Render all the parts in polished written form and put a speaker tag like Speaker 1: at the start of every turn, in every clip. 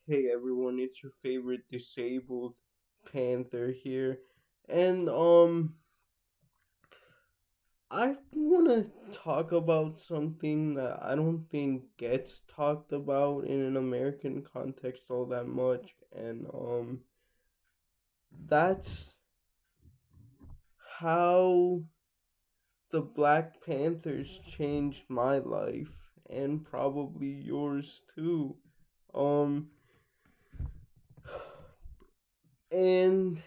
Speaker 1: Hey everyone, it's your favorite disabled Panther here. And I want to talk about something that I don't think gets talked about in an American context all that much, and that's how the Black Panthers changed my life and probably yours too. Um and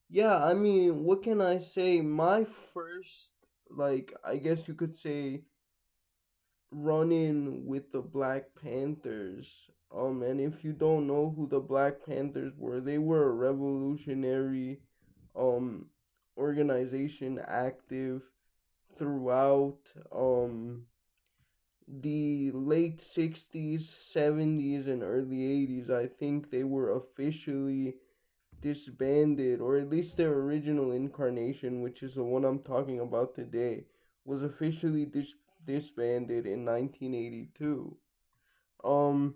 Speaker 1: Yeah, I mean, what can I say? My first, I guess you could say, run in with the Black Panthers. And if you don't know who the Black Panthers were, they were a revolutionary, um, organization active throughout, the late 60s, 70s, and early 80s. I think they were officially disbanded, or at least their original incarnation, which is the one I'm talking about today, was officially disbanded in 1982. Um,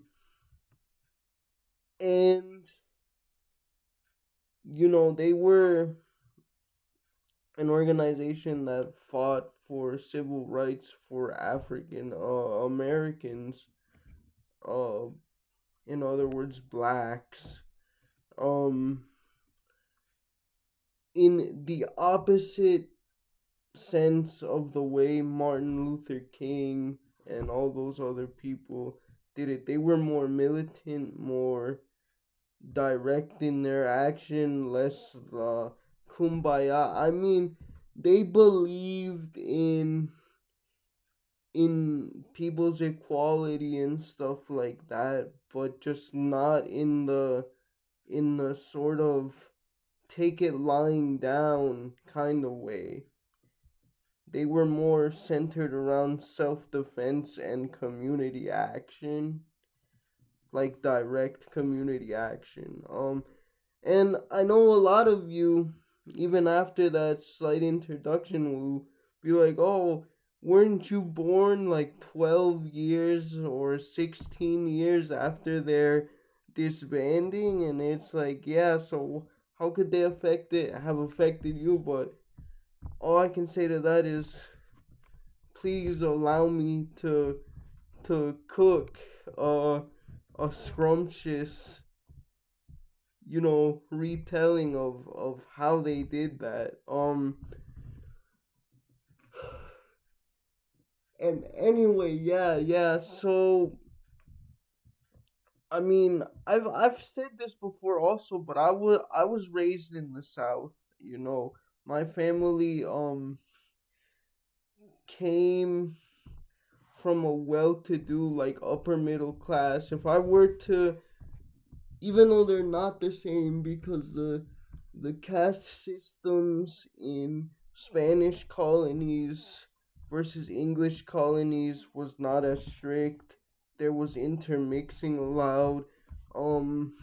Speaker 1: and they were an organization that fought for civil rights for African Americans, uh, in other words, blacks. Um, in the opposite sense of the way Martin Luther King and all those other people did it. They were more militant, more direct in their action, less kumbaya. I mean, they believed in people's equality and stuff like that, but just not in the sort of take it lying down kind of way. They were more centered around self defense and community action, like direct community action. And I know a lot of you, even after that slight introduction, will be like, "Oh, weren't you born like 12 years or 16 years after their disbanding?" And it's like, yeah, so how could they have affected you? But all I can say to that is, please allow me to cook a scrumptious, retelling of how they did that. And anyway, yeah. So I mean, I've said this before also, but I was raised in the South. My family came from a well-to-do, like, upper middle class. If I were to, even though they're not the same, because the caste systems in Spanish colonies versus English colonies was not as strict. There was intermixing allowed. Um,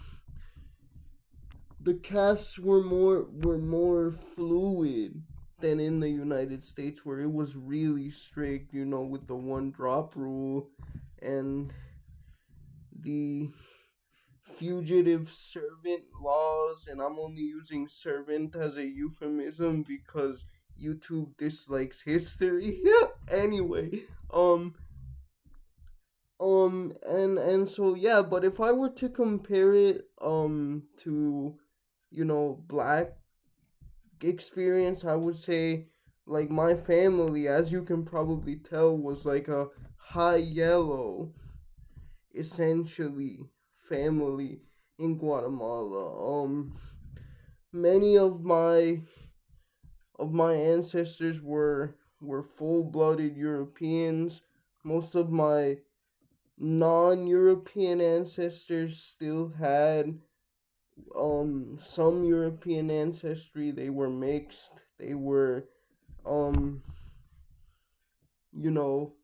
Speaker 1: the castes were more fluid than in the United States, where it was really strict. With the one drop rule and the fugitive servant laws. And I'm only using servant as a euphemism because YouTube dislikes history. Anyway, and so yeah, but if I were to compare it to black experience, I would say, like, my family, as you can probably tell, was like a high yellow, essentially, family in Guatemala. Many of my ancestors were full-blooded Europeans. Most of my non-European ancestors still had some European ancestry. They were mixed. They were um you know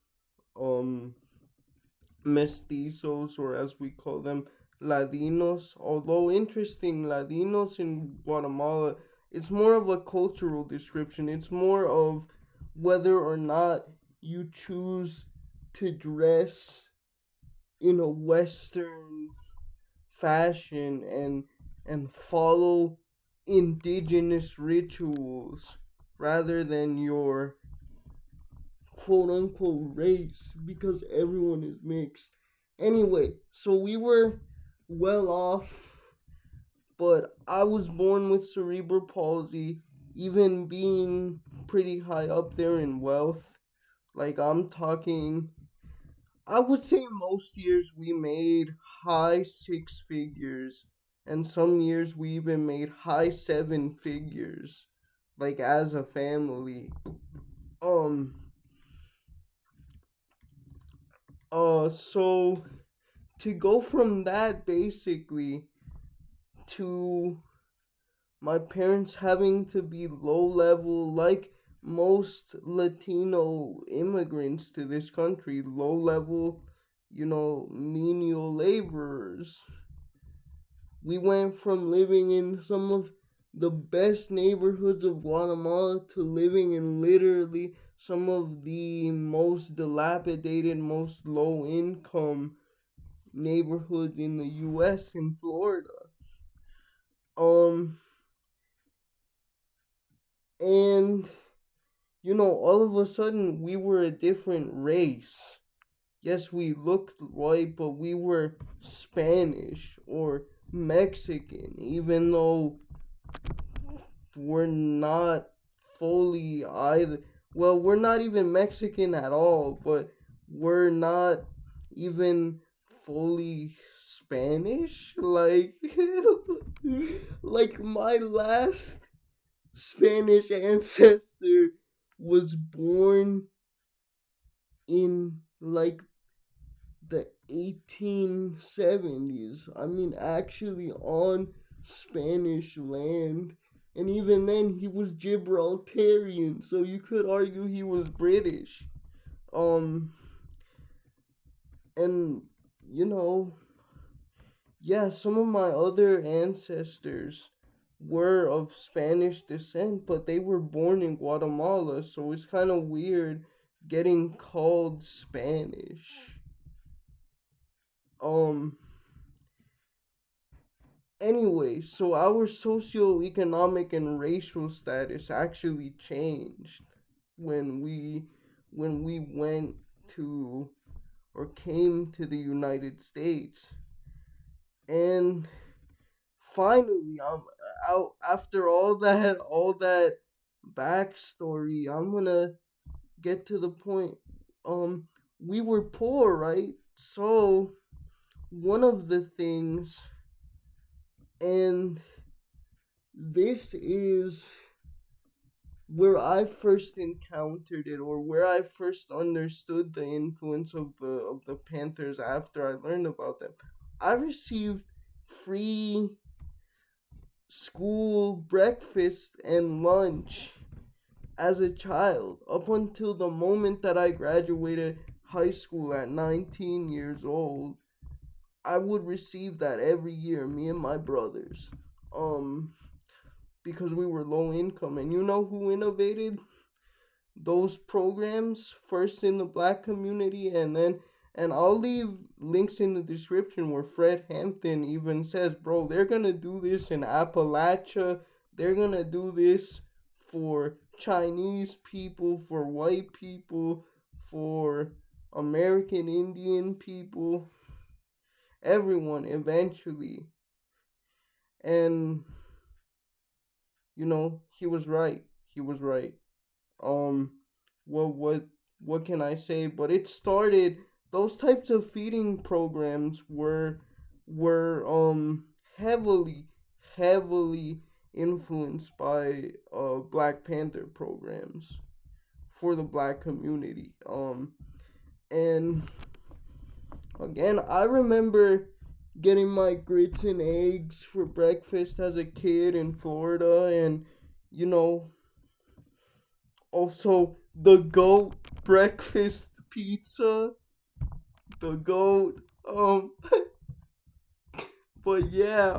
Speaker 1: um mestizos, or as we call them, Ladinos. Although interesting, Ladinos in Guatemala, it's more of a cultural description. It's more of whether or not you choose to dress in a Western fashion and follow indigenous rituals rather than your quote unquote race because everyone is mixed. Anyway, so we were well off, but I was born with cerebral palsy, even being pretty high up there in wealth. Like, I'm talking, I would say most years we made high six figures, and some years we even made high seven figures, like as a family. Um, so to go from that basically to my parents having to be low level, like most Latino immigrants to this country, low level, menial laborers. We went from living in some of the best neighborhoods of Guatemala to living in literally some of the most dilapidated, most low income neighborhoods in the US in Florida. Um and all of a sudden we were a different race. Yes, we looked white, but we were Spanish or Mexican, even though we're not fully either. Well, we're not even Mexican at all, but we're not even fully Spanish. Like, like my last Spanish ancestor was born in like the 1870s. I mean, actually on Spanish land. And even then, he was Gibraltarian, so you could argue he was British. Um, and you know, yeah, some of my other ancestors were of Spanish descent, but they were born in Guatemala, so it's kind of weird getting called Spanish. Um, anyway, so our socioeconomic and racial status actually changed when we went to or came to the United States. And finally, I'm out after all that backstory. I'm gonna get to the point. We were poor, right? So one of the things, and this is where I first encountered it, or where I first understood the influence of the Panthers after I learned about them. I received free school breakfast and lunch as a child up until the moment that I graduated high school at 19 years old. I would receive that every year, me and my brothers. Um because we were low income, and you know who innovated those programs first in the black community, and I'll leave links in the description where Fred Hampton even says, bro, they're gonna do this in Appalachia, they're gonna do this for Chinese people, for white people, for American Indian people, everyone eventually. And he was right. He was right. um what can I say? But it started, those types of feeding programs were heavily influenced by Black Panther programs for the black community. And again, I remember getting my grits and eggs for breakfast as a kid in Florida, and you know also the goat breakfast pizza, the goat. But yeah,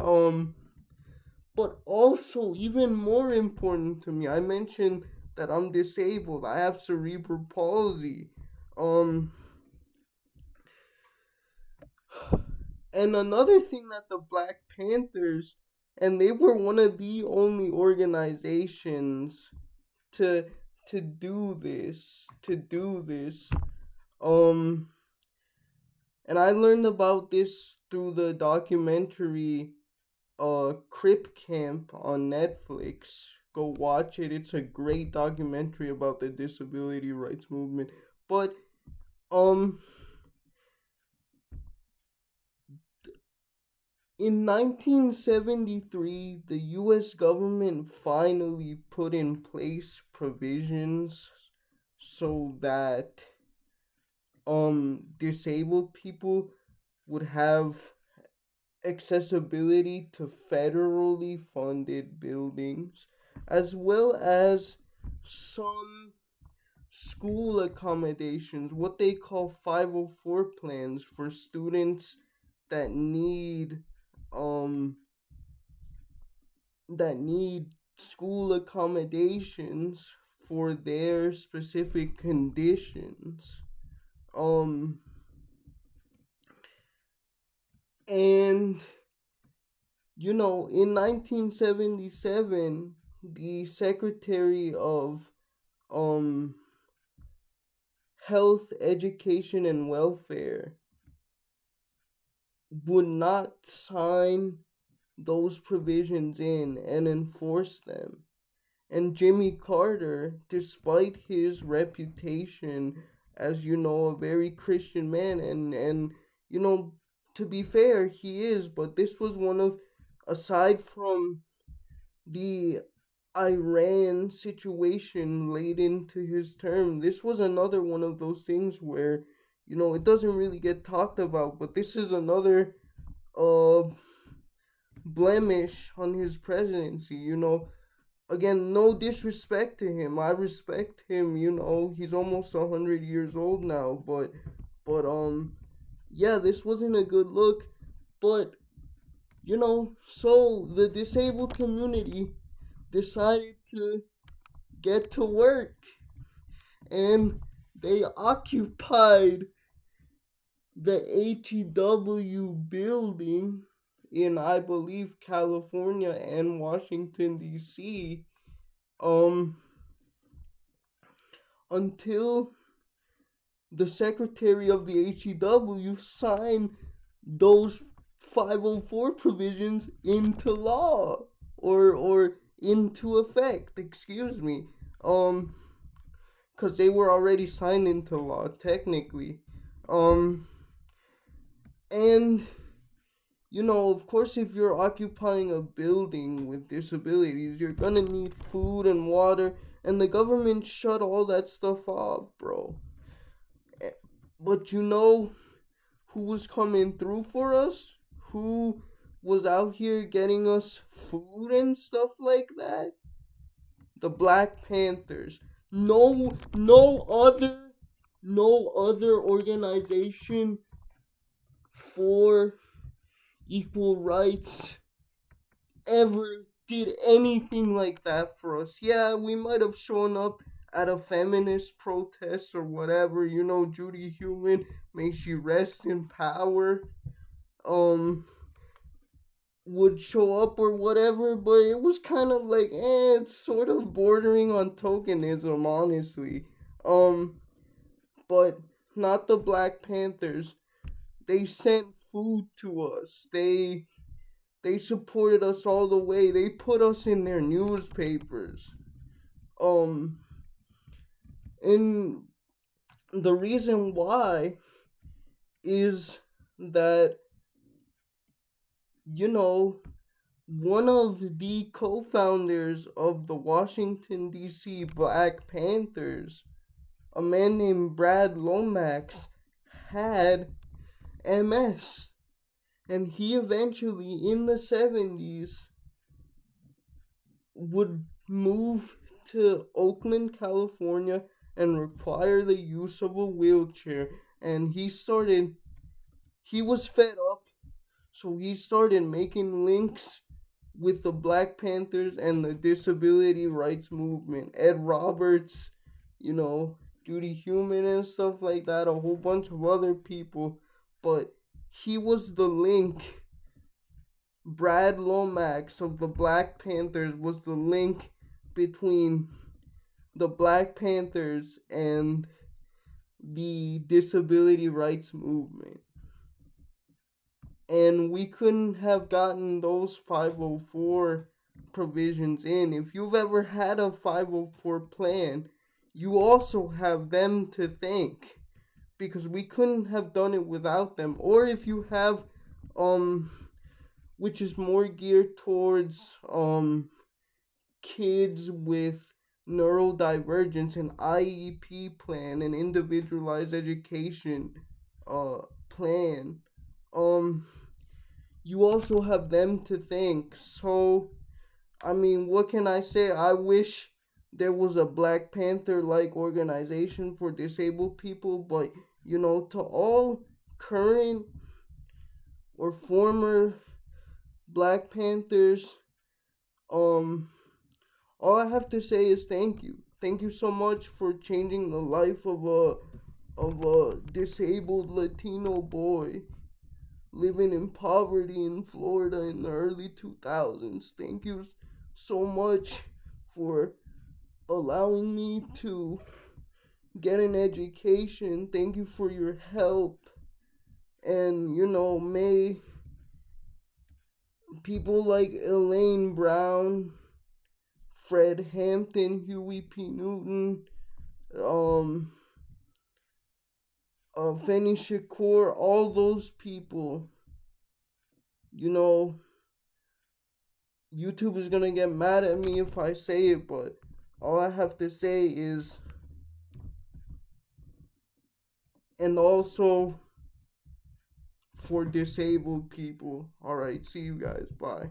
Speaker 1: but also even more important to me, I mentioned that I'm disabled. I have cerebral palsy. Um, And another thing that the Black Panthers, and they were one of the only organizations to to do this. Um, and I learned about this through the documentary Crip Camp on Netflix. Go watch it. It's a great documentary about the disability rights movement. But um in 1973, the US government finally put in place provisions so that disabled people would have accessibility to federally funded buildings, as well as some school accommodations, what they call 504 plans for students that need um that need school accommodations for their specific conditions. Um and in 1977, the Secretary of um Health, Education, and Welfare would not sign those provisions in and enforce them. And Jimmy Carter, despite his reputation as, a very Christian man, and you know, to be fair, he is, but this was one of, aside from the Iran situation late into his term, this was another one of those things where, it doesn't really get talked about, but this is another uh blemish on his presidency. Again, no disrespect to him. I respect him. He's almost 100 years old now, but yeah, this wasn't a good look. But so the disabled community decided to get to work, and they occupied the HEW building in, I believe, California and Washington D.C. um until the secretary of the HEW signed those 504 provisions into law, or into effect, excuse me. Cuz they were already signed into law technically. Um and of course, if you're occupying a building with disabilities, you're gonna need food and water, and the government shut all that stuff off, bro. But who was coming through for us? Who was out here getting us food and stuff like that? The Black Panthers. No other organization for equal rights ever did anything like that for us. Yeah, we might have shown up at a feminist protest or whatever. Judy Heumann, may she rest in power, um, would show up or whatever, but it was kind of like, it's sort of bordering on tokenism, honestly. Um, but not the Black Panthers. They sent food to us. They supported us all the way. They put us in their newspapers. Um, and the reason why is that, one of the co founders of the Washington, D.C. Black Panthers, a man named Brad Lomax, had MS. And he eventually, in the 70s, would move to Oakland, California, and require the use of a wheelchair. And he was fed up, so he started making links with the Black Panthers and the disability rights movement. Ed Roberts, Judy Heumann and stuff like that, a whole bunch of other people. But he was the link. Brad Lomax of the Black Panthers was the link between the Black Panthers and the disability rights movement. And we couldn't have gotten those 504 provisions in. If you've ever had a 504 plan, you also have them to thank, because we couldn't have done it without them. Or if you have which is more geared towards kids with neurodivergence, an IEP plan, an individualized education plan, um you also have them to thank. So I mean, what can I say? I wish there was a Black Panther like organization for disabled people, but to all current or former Black Panthers, um all I have to say is thank you. Thank you so much for changing the life of a disabled Latino boy living in poverty in Florida in the early 2000s. Thank you so much for allowing me to get an education. Thank you for your help. And, may people like Elaine Brown, Fred Hampton, Huey P. Newton, Fanny Shakur, all those people, you know, YouTube is gonna get mad at me if I say it, but all I have to say is, and also for disabled people. Alright, see you guys. Bye.